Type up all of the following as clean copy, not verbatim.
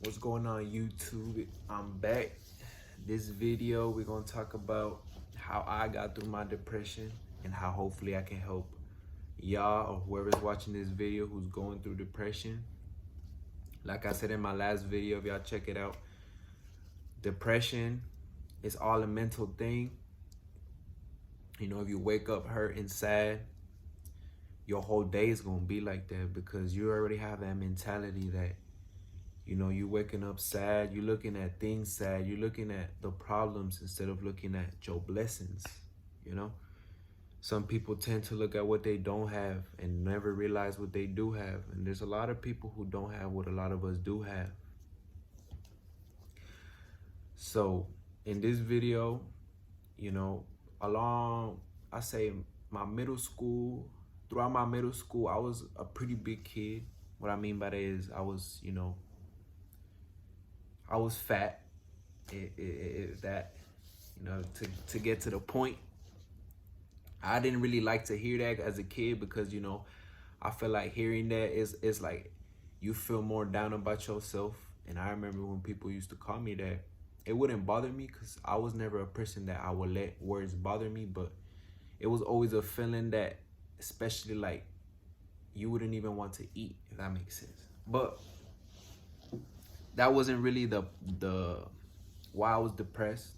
What's going on, YouTube? I'm back. This video we're gonna talk about how I got through my depression and how hopefully I can help y'all or whoever's watching this video who's going through depression. Like I said in my last video, if y'all check it out, depression is all a mental thing. You know, if you wake up hurt and sad, your whole day is gonna be like that because you already have that mentality that, you know, you waking up sad, you're looking at things sad, you're looking at the problems instead of looking at your blessings, you know? Some people tend to look at what they don't have and never realize what they do have. And there's a lot of people who don't have what a lot of us do have. So in this video, you know, I say my middle school, throughout my middle school, I was a pretty big kid. What I mean by that is I was, I was fat. That, to get to the point, I didn't really like to hear that as a kid because, I feel like hearing that is like you feel more down about yourself. And I remember when people used to call me that, it wouldn't bother me because I was never a person that I would let words bother me. But it was always a feeling that, especially like, you wouldn't even want to eat, if that makes sense. But that wasn't really the why I was depressed.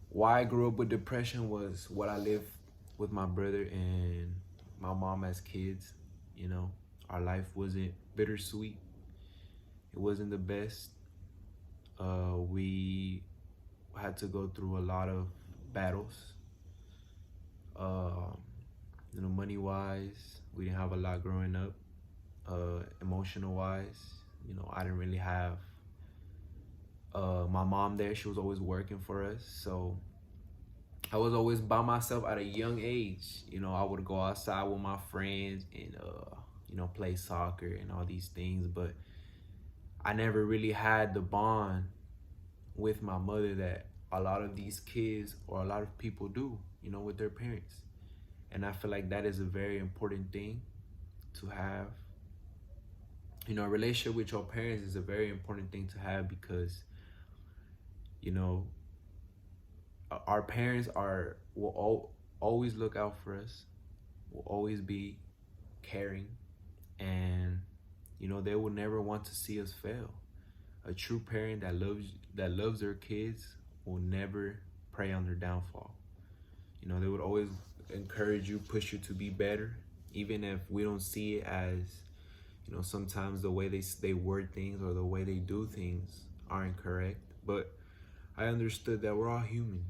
Why I grew up with depression was what I lived with my brother and my mom as kids. You know, our life wasn't bittersweet. It wasn't the best. We had to go through a lot of battles. Money wise, we didn't have a lot growing up. Emotional wise, I didn't really have my mom there. She was always working for us, so I was always by myself at a young age. I would go outside with my friends and play soccer and all these things, but I never really had the bond with my mother that a lot of these kids or a lot of people do, with their parents. And I feel like that is a very important thing to have. A relationship with your parents is a very important thing to have because, our parents will always look out for us, will always be caring, and they will never want to see us fail. A true parent that loves their kids will never prey on their downfall. They would always encourage you, push you to be better, even if we don't see it as, sometimes the way they word things or the way they do things aren't correct. But I understood that we're all human.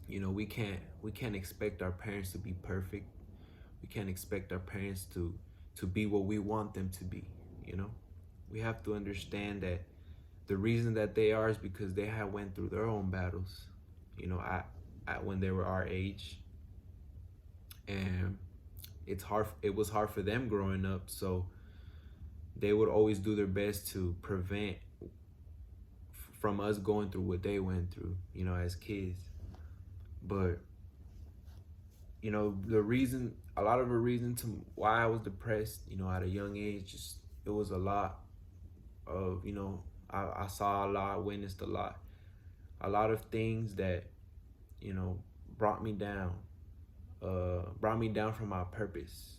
We can't expect our parents to be perfect. We can't expect our parents to be what we want them to be. We have to understand that the reason that they are is because they have went through their own battles, at when they were our age. And it was hard for them growing up, so they would always do their best to prevent from us going through what they went through, as kids. But a lot of the reason to why I was depressed, at a young age, just it was a lot of, I saw a lot, witnessed a lot of things that, brought me down from my purpose.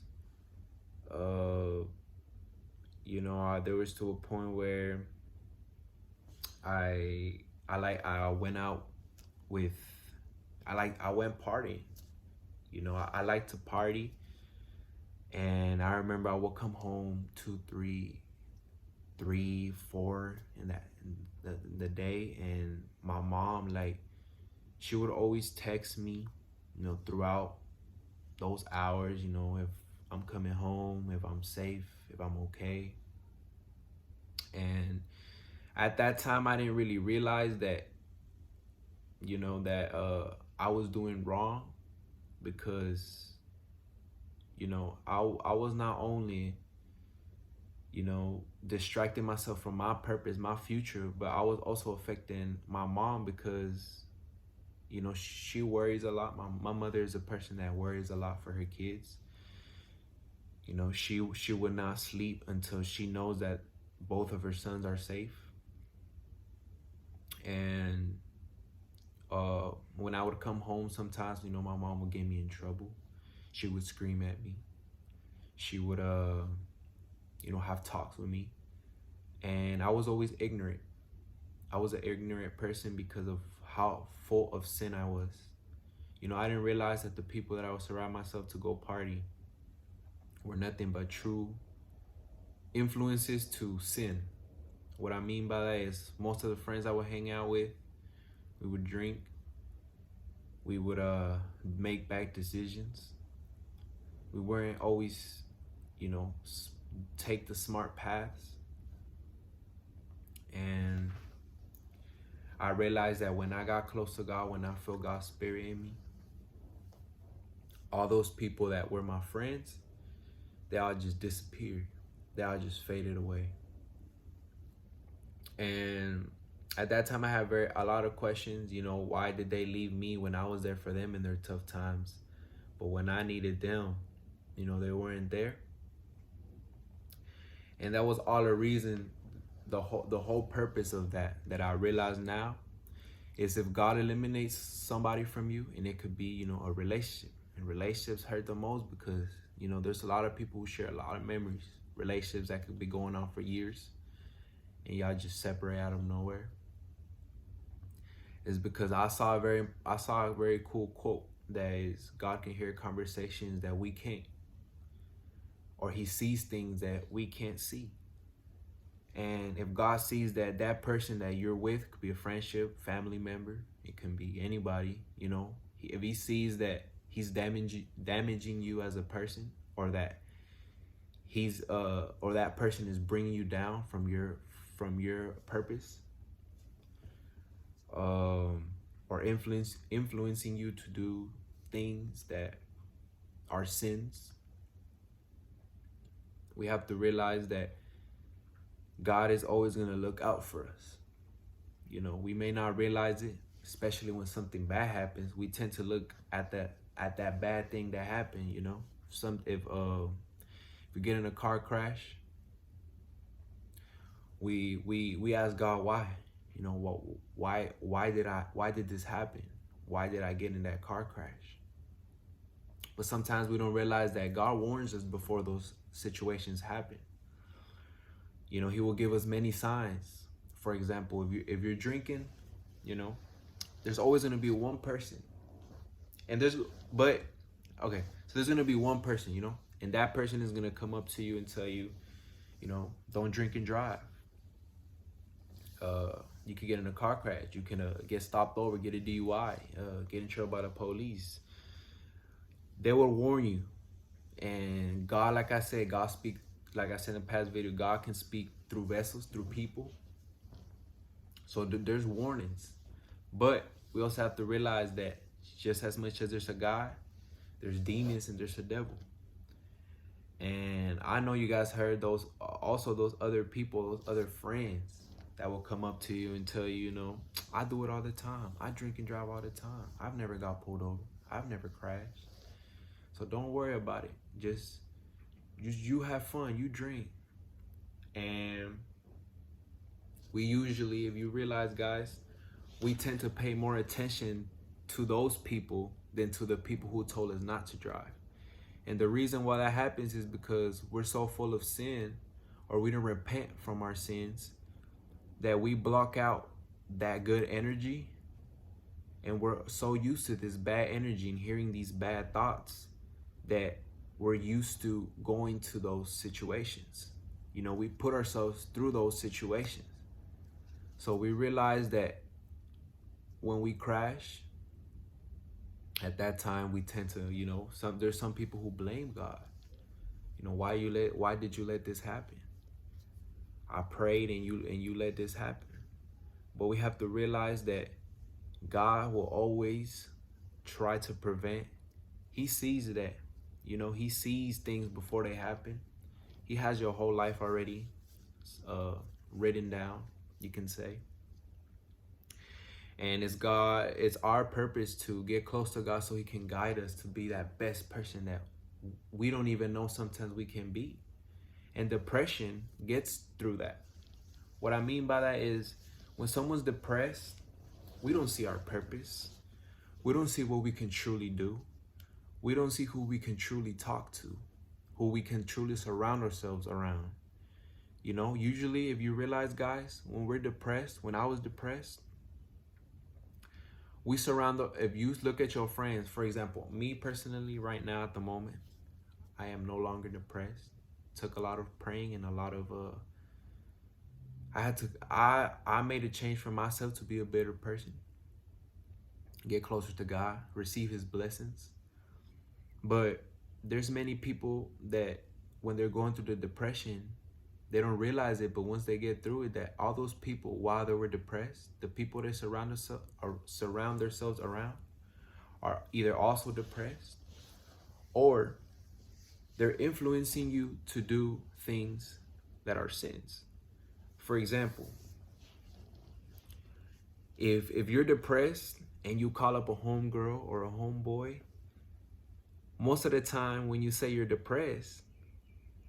There was to a point where I went out with, I went partying. I like to party, and I remember I would come home 2, 3, 4 in the day, and my mom, she would always text me, throughout those hours, if I'm coming home, if I'm safe, if I'm okay. And at that time, I didn't really realize that, I was doing wrong because, I was not only, distracting myself from my purpose, my future, but I was also affecting my mom because, she worries a lot. My mother is a person that worries a lot for her kids. She would not sleep until she knows that both of her sons are safe. And when I would come home, sometimes, you know, my mom would get me in trouble. She would scream at me. She would, you know, have talks with me. And I was always ignorant. I was an ignorant person because of how full of sin I was. You know, I didn't realize that the people that I would surround myself to go party were nothing but true influences to sin. What I mean by that is most of the friends I would hang out with, we would drink, we would make bad decisions. We weren't always, you know, take the smart paths. And I realized that when I got close to God, when I felt God's spirit in me, all those people that were my friends, they all just disappeared. They all just faded away. And at that time, I had a lot of questions. You know, why did they leave me when I was there for them in their tough times? But when I needed them, you know, they weren't there. And that was all the reason, the whole purpose of that I realize now is if God eliminates somebody from you, and it could be, you know, a relationship. And relationships hurt the most because, you know, there's a lot of people who share a lot of memories, relationships that could be going on for years, and y'all just separate out of nowhere. Is because I saw a very cool quote that is, God can hear conversations that we can't, or he sees things that we can't see. And if God sees that that person that you're with, could be a friendship, family member, it can be anybody, you know, if he sees that he's damaging you as a person, or that he's or that person is bringing you down from your purpose, or influencing you to do things that are sins, we have to realize that God is always going to look out for us. You know, we may not realize it, especially when something bad happens. We tend to look at that bad thing that happened. You know, if we get in a car crash, we ask God why. You know, why did this happen? Why did I get in that car crash? But sometimes we don't realize that God warns us before those situations happen. You know, he will give us many signs. For example, if you're drinking, you know, there's always going to be one person. So there's going to be one person, you know, and that person is going to come up to you and tell you, you know, don't drink and drive. You could get in a car crash. You can get stopped over, get a DUI, get in trouble by the police. They will warn you. And God, like I said, like I said in the past video, God can speak through vessels, through people. So there's warnings. But we also have to realize that just as much as there's a God, there's demons and there's a devil. And I know you guys heard those other people, those other friends that will come up to you and tell you, you know, I do it all the time. I drink and drive all the time. I've never got pulled over. I've never crashed. So don't worry about it. Just you have fun, you drink. And we usually, if you realize, guys, we tend to pay more attention to those people than to the people who told us not to drive. And the reason why that happens is because we're so full of sin, or we don't repent from our sins, that we block out that good energy. And we're so used to this bad energy and hearing these bad thoughts that we're used to going to those situations. You know, we put ourselves through those situations. So we realize that when we crash, at that time we tend to, you know, there's some people who blame God. You know, why did you let this happen? I prayed and you let this happen. But we have to realize that God will always try to prevent. He sees that. You know, he sees things before they happen. He has your whole life already written down, you can say. And it's our purpose to get close to God so he can guide us to be that best person that we don't even know sometimes we can be. And depression gets through that. What I mean by that is when someone's depressed, we don't see our purpose. We don't see what we can truly do. We don't see who we can truly talk to, who we can truly surround ourselves around. You know, usually if you realize, guys, when we're depressed, when I was depressed, we surround if you look at your friends, for example, me personally right now at the moment, I am no longer depressed. Took a lot of praying and a lot of I made a change for myself to be a better person, get closer to God, receive his blessings. But there's many people that when they're going through the depression, they don't realize it, but once they get through it, that all those people, while they were depressed, the people they surround themselves around are either also depressed or they're influencing you to do things that are sins. For example, if you're depressed and you call up a homegirl or a homeboy, most of the time when you say you're depressed,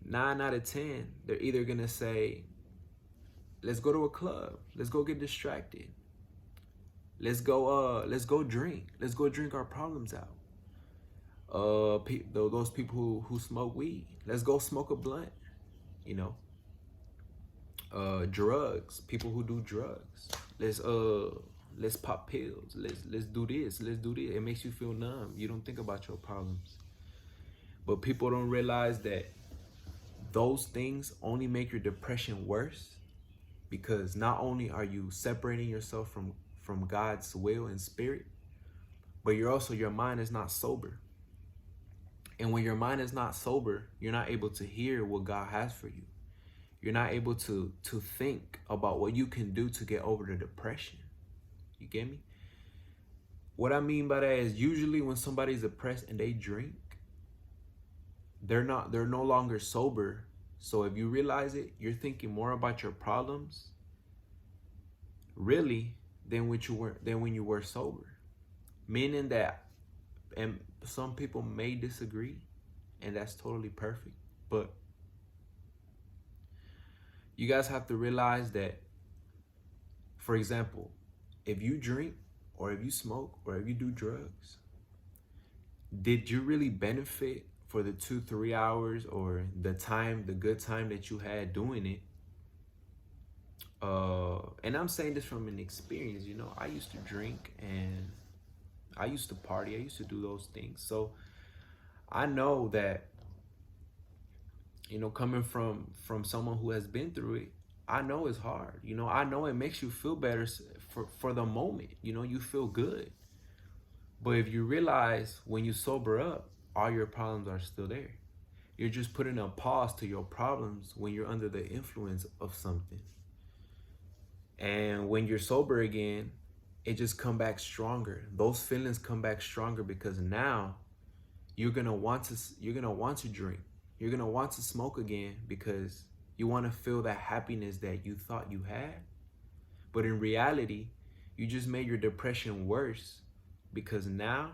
9 out of 10, they're either gonna say, let's go to a club, let's go get distracted, let's go drink, let's go drink our problems out. Those people who smoke weed, let's go smoke a blunt, you know. Drugs, people who do drugs, let's pop pills, let's do this, let's do this. It makes you feel numb. You don't think about your problems. But people don't realize that those things only make your depression worse, because not only are you separating yourself from God's will and spirit, but your mind is not sober. And when your mind is not sober, you're not able to hear what God has for you. You're not able to think about what you can do to get over the depression. You get me? What I mean by that is usually when somebody's depressed and they drink, they're no longer sober. So if you realize it, you're thinking more about your problems really than when you were sober. Meaning that, and some people may disagree, and that's totally perfect, but you guys have to realize that, for example, if you drink or if you smoke or if you do drugs, did you really benefit for the 2-3 hours or the good time that you had doing it? And I'm saying this from an experience. You know, I used to drink and I used to party. I used to do those things. So I know that, you know, coming from someone who has been through it, I know it's hard. You know, I know it makes you feel better for the moment. You know, you feel good. But if you realize when you sober up, all your problems are still there. You're just putting a pause to your problems when you're under the influence of something. And when you're sober again, it just come back stronger. Those feelings come back stronger because now you're gonna want to drink. You're gonna want to smoke again because you want to feel that happiness that you thought you had. But in reality, you just made your depression worse, because now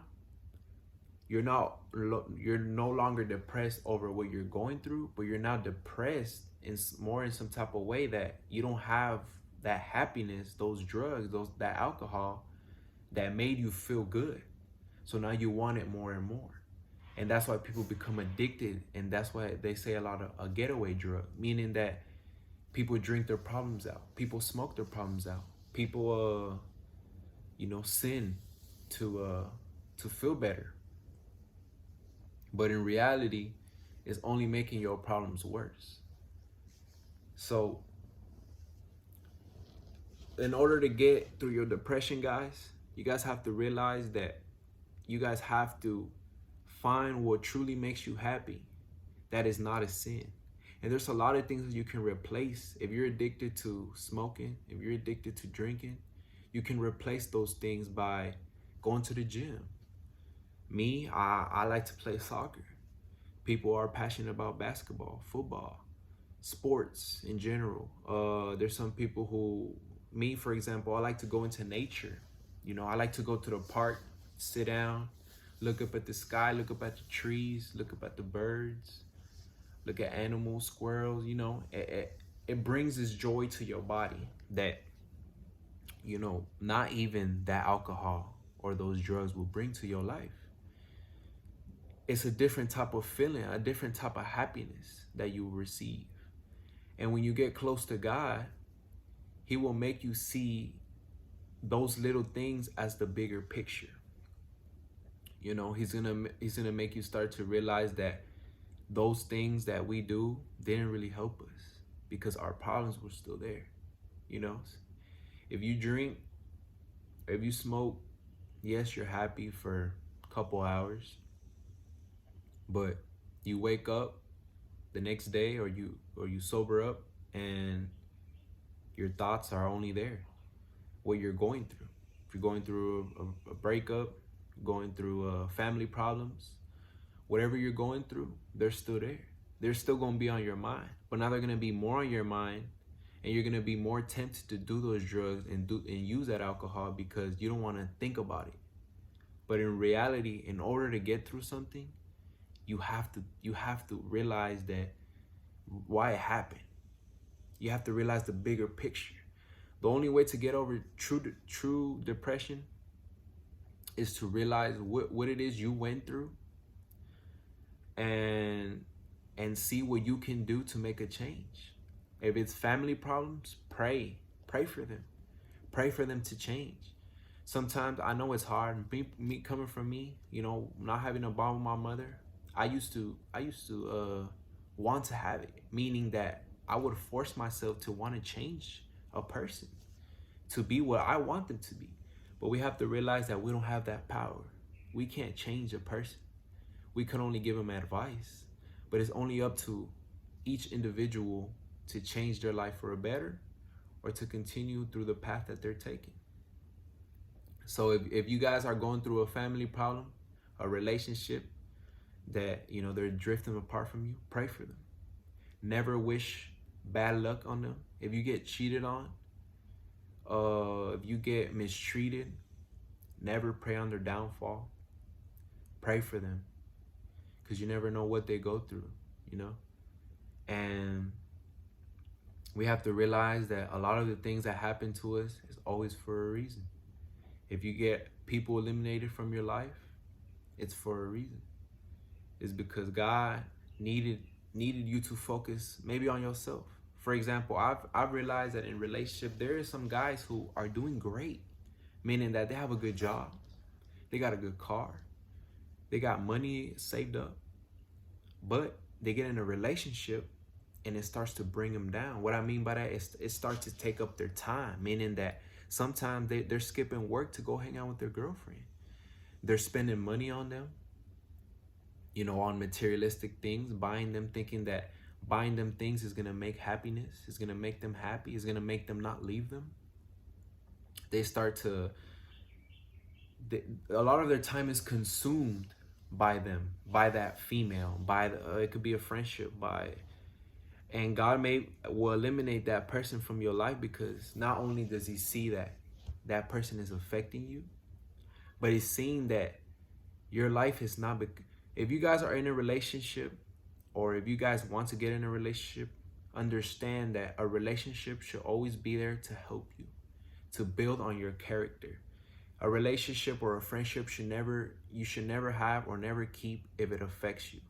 you're no longer depressed over what you're going through, but you're now depressed in some type of way that you don't have that happiness, those drugs, that alcohol that made you feel good. So now you want it more and more. And that's why people become addicted. And that's why they say a lot of a getaway drug, meaning that people drink their problems out. People smoke their problems out. People, sin to feel better. But in reality, it's only making your problems worse. So in order to get through your depression, guys, you guys have to realize that you guys have to find what truly makes you happy. That is not a sin. And there's a lot of things that you can replace. If you're addicted to smoking, if you're addicted to drinking, you can replace those things by going to the gym. Me, I like to play soccer. People are passionate about basketball, football, sports in general. There's some people who, me for example, I like to go into nature. You know, I like to go to the park, sit down, look up at the sky, look up at the trees, look up at the birds, look at animals, squirrels, it brings this joy to your body that, you know, not even that alcohol or those drugs will bring to your life. It's a different type of feeling, a different type of happiness that you will receive. And when you get close to God, he will make you see those little things as the bigger picture. You know, he's gonna make you start to realize that those things that we do didn't really help us because our problems were still there. You know, if you drink, if you smoke, yes, you're happy for a couple hours, but you wake up the next day, or you sober up, and your thoughts are only there, what you're going through. If you're going through a breakup, going through family problems, whatever you're going through, they're still there. They're still going to be on your mind, but now they're going to be more on your mind, and you're going to be more tempted to do those drugs and use that alcohol because you don't want to think about it. But in reality, in order to get through something, you have to realize that why it happened. You have to realize the bigger picture. The only way to get over true depression is to realize what it is you went through, and see what you can do to make a change. If it's family problems, pray for them. Pray for them to change. Sometimes I know it's hard. Me coming from me, you know, not having a bond with my mother, I used to want to have it, meaning that I would force myself to want to change a person to be what I want them to be. But we have to realize that we don't have that power. We can't change a person. We can only give them advice, but it's only up to each individual to change their life for a better or to continue through the path that they're taking. So if you guys are going through a family problem, a relationship that, you know, they're drifting apart from you, pray for them. Never wish bad luck on them. If you get cheated on, if you get mistreated, never pray on their downfall. Pray for them, because you never know what they go through, you know? And we have to realize that a lot of the things that happen to us is always for a reason. If you get people eliminated from your life, it's for a reason. It's because God needed you to focus maybe on yourself. For example, I've realized that in relationship, there is some guys who are doing great, meaning that they have a good job, they got a good car, they got money saved up, but they get in a relationship and it starts to bring them down. What I mean by that is it starts to take up their time, meaning that sometimes they're skipping work to go hang out with their girlfriend. They're spending money on them, you know, on materialistic things, buying them, thinking that buying them things is going to make happiness, is going to make them happy, is going to make them not leave them. They start to, a lot of their time is consumed by them, by that female, it could be a friendship, and God will eliminate that person from your life, because not only does he see that that person is affecting you, but he's seeing that your life is not, if you guys are in a relationship, or if you guys want to get in a relationship, understand that a relationship should always be there to help you, to build on your character. A relationship or a friendship you should never have or never keep if it affects you,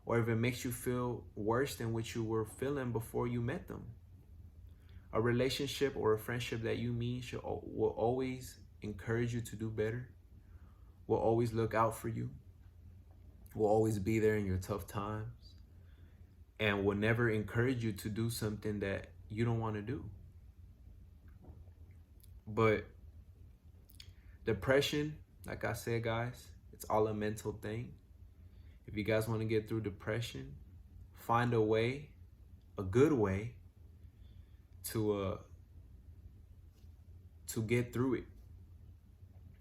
or if it makes you feel worse than what you were feeling before you met them. A relationship or a friendship that you mean will always encourage you to do better, will always look out for you, will always be there in your tough times, and will never encourage you to do something that you don't want to do. But depression, like I said, guys, it's all a mental thing. If you guys want to get through depression, find a way, a good way to get through it.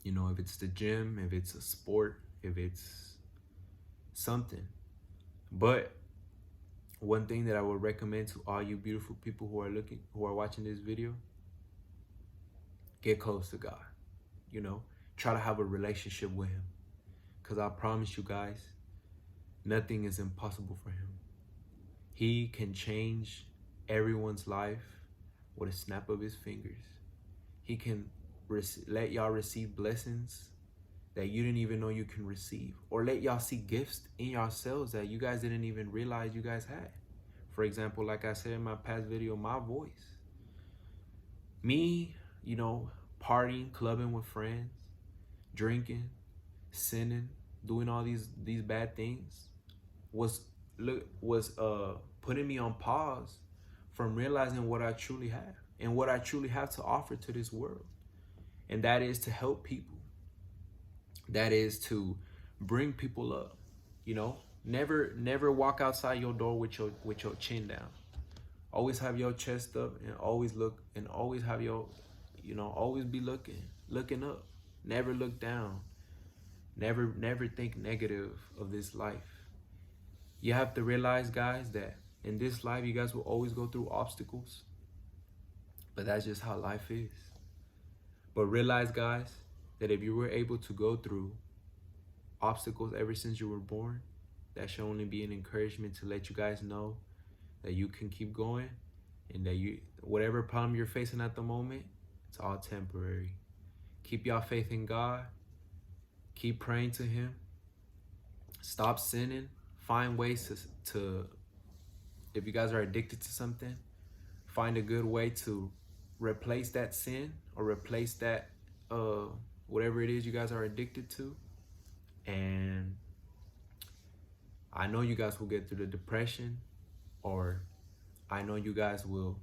You know, if it's the gym, if it's a sport, if it's something. But one thing that I would recommend to all you beautiful people who are watching this video, get close to God. You know, try to have a relationship with him, because I promise you guys, nothing is impossible for him. He can change everyone's life with a snap of his fingers. He can let y'all receive blessings that you didn't even know you can receive, or let y'all see gifts in yourselves that you guys didn't even realize you guys had. For example, like I said in my past video, my voice. Me, partying, clubbing with friends, drinking, sinning, doing all these bad things was putting me on pause from realizing what I truly have and what I truly have to offer to this world. And that is to help people. That is to bring people up. Never walk outside your door with your chin down. Always have your chest up and always look and always have your, always be looking up. Never look down. Never think negative of this life. You have to realize, guys, that in this life, you guys will always go through obstacles. But that's just how life is. But realize, guys, that if you were able to go through obstacles ever since you were born, that should only be an encouragement to let you guys know that you can keep going, and that whatever problem you're facing at the moment, it's all temporary. Keep your faith in God. Keep praying to Him. Stop sinning. Find ways to if you guys are addicted to something, find a good way to replace that sin or replace that whatever it is you guys are addicted to. And I know you guys will get through the depression, or I know you guys will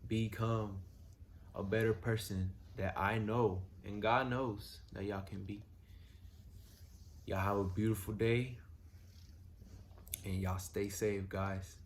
become a better person that I know and God knows that y'all can be. Y'all have a beautiful day, and y'all stay safe, guys.